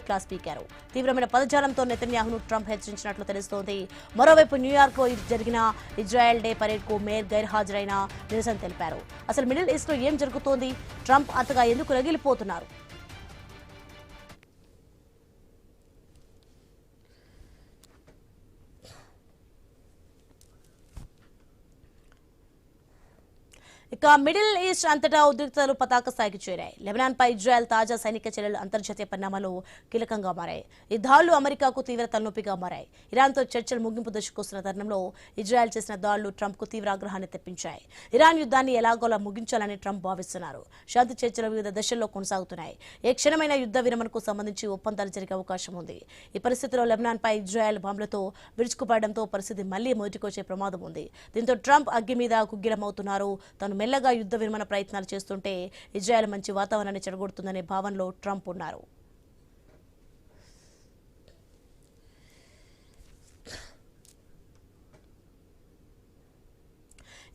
Class పీకారు. తీవ్రమైన పదజాలంతో నెతన్యాహును Trump హెచ్చరించినట్లు తెలుస్తోంది. మరోవైపు న్యూయార్క్లో జరిగిన ఇజ్రాయెల్ డే పరేడ్కు మేయర్ గైర్హాజరైన నిరసన తెలిపారు. అసలు మిడిల్ ఈస్ట్లో ఏం జరుగుతోంది? ట్రంప్ అంతగా ఎందుకు రగిలిపోతున్నారు? ఇక మిడిల్ ఈస్ట్ అంతటా ఉద్రిక్తతలు పతాక స్థాయికి చేరాయి. లెబనాన్ పై ఇజ్రాయెల్ తాజా సైనిక చర్యలు అంతర్జాతీయ పరిణామాలు కీలకంగా మారాయి. ఈ దాడులు అమెరికాకు తీవ్ర తలనొప్పిగా మారాయి. ఇరాన్తో చర్చలు ముగింపు దశకు వస్తున్న తరుణంలో ఇజ్రాయెల్ చేసిన దాడులు ట్రంప్కు తీవ్ర ఆగ్రహాన్ని తెప్పించాయి. ఇరాన్ యుద్ధాన్ని ఎలాగోలా ముగించాలని ట్రంప్ భావిస్తున్నారు. శాంతి చర్చలు వివిధ దశల్లో కొనసాగుతున్నాయి. ఏ క్షణమైన యుద్ధ విరమణకు సంబంధించి ఒప్పందాలు జరిగే అవకాశం ఉంది. ఈ పరిస్థితిలో లెబనాన్ పై ఇజ్రాయెల్ బాంబులతో విరుచుకుపడడంతో పరిస్థితి మళ్లీ మొదటికొచ్చే ప్రమాదం ఉంది. దీంతో ట్రంప్ అగ్గి మీద కుగ్గిలమవుతున్నారు. తాను మెల్లగా యుద్ధ విరమణ ప్రయత్నాలు చేస్తుంటే ఇజ్రాయెల్ మంచి వాతావరణాన్ని చెడగొడుతుందనే భావనలో ట్రంప్ ఉన్నారు.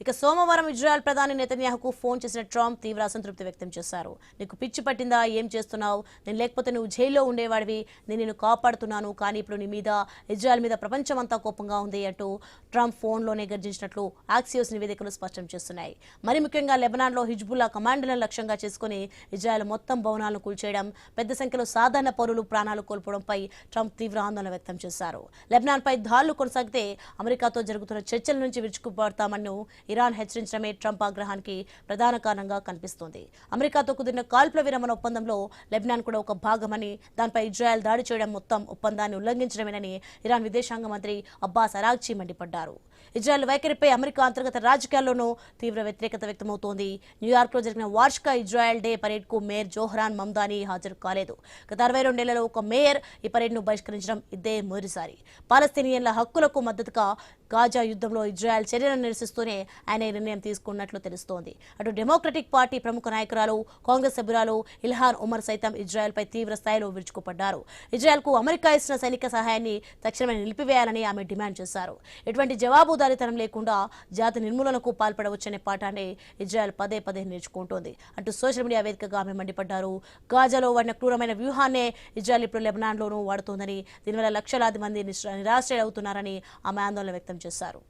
ఇక సోమవారం ఇజ్రాయెల్ ప్రధాని నెతన్యాహుకు ఫోన్ చేసిన ట్రంప్ తీవ్ర అసంతృప్తి వ్యక్తం చేశారు. నీకు పిచ్చి పట్టిందా? ఏం చేస్తున్నావు? నేను లేకపోతే నువ్వు జైల్లో ఉండేవాడివి. నేను నిన్ను కాపాడుతున్నాను, కానీ ఇప్పుడు నీ మీద ఇజ్రాయెల్ మీద ప్రపంచమంతా కోపంగా ఉంది అంటూ ట్రంప్ ఫోన్లోనే గర్జించినట్లు యాక్సియోస్ నివేదికలు స్పష్టం చేస్తున్నాయి. మరి ముఖ్యంగా లెబనాన్లో హిజ్బుల్లా కమాండర్లను లక్ష్యంగా చేసుకుని ఇజ్రాయెల్ మొత్తం భవనాలను కూల్చేయడం, పెద్ద సంఖ్యలో సాధారణ పౌరులు ప్రాణాలు కోల్పోవడంపై ట్రంప్ తీవ్ర ఆందోళన వ్యక్తం చేశారు. లెబనాన్పై దాడులు కొనసాగితే అమెరికాతో జరుగుతున్న చర్చల నుంచి విరుచుకుపడతామని ఇరాన్ హెచ్చరించడమే ట్రంప్ ఆగ్రహానికి ప్రధాన కారణంగా కనిపిస్తోంది. అమెరికాతో కుదిరిన కాల్పుల విరమణ ఒప్పందంలో లెబనాన్ కూడా ఒక భాగమని, దానిపై ఇజ్రాయెల్ దాడి చేయడం మొత్తం ఒప్పందాన్ని ఉల్లంఘించడమేనని ఇరాన్ విదేశాంగ మంత్రి అబ్బాస్ అరాగ్చీ మండిపడ్డారు. ఇజ్రాయెల్ వైఖరిపై అమెరికా అంతర్గత రాజకీయాల్లోనూ తీవ్ర వ్యతిరేకత వ్యక్తమవుతోంది. న్యూయార్క్లో జరిగిన వార్షిక ఇజ్రాయెల్ డే పరేడ్కు మేయర్ జోహ్రాన్ మమ్దానీ హాజరు కాలేదు. గత 62 ఏళ్లలో ఒక మేయర్ ఈ పరేడ్ను బహిష్కరించడం ఇదే మొదటిసారి. పాలస్తీనియన్ల హక్కులకు మద్దతుగా గాజా యుద్ధంలో ఇజ్రాయెల్ చర్యలను నిరసిస్తూనే ఆయన ఈ నిర్ణయం తీసుకున్నట్లు తెలుస్తోంది. అటు డెమోక్రటిక్ పార్టీ ప్రముఖ నాయకురాలు, కాంగ్రెస్ సభ్యురాలు ఇల్హాన్ ఉమర్ సైతం ఇజ్రాయెల్పై తీవ్ర స్థాయిలో విరుచుకుపడ్డారు. ఇజ్రాయెల్కు అమెరికా ఇచ్చిన సైనిక సహాయాన్ని తక్షణమే నిలిపివేయాలని ఆమె డిమాండ్ చేశారు. ఎటువంటి జవాబుదారీతనం లేకుండా జాతి నిర్మూలనకు పాల్పడవచ్చనే పాఠాన్ని ఇజ్రాయెల్ పదే పదే నేర్చుకుంటోంది అంటూ సోషల్ మీడియా వేదికగా ఆమె మండిపడ్డారు. గాజాలో వాడిన క్రూరమైన వ్యూహాన్నే ఇజ్రాయెల్ ఇప్పుడు లెబనాన్లోనూ వాడుతోందని, దీనివల్ల లక్షలాది మంది నిరాశ్రయులవుతున్నారని ఆమె ఆందోళన వ్యక్తం చేశారు.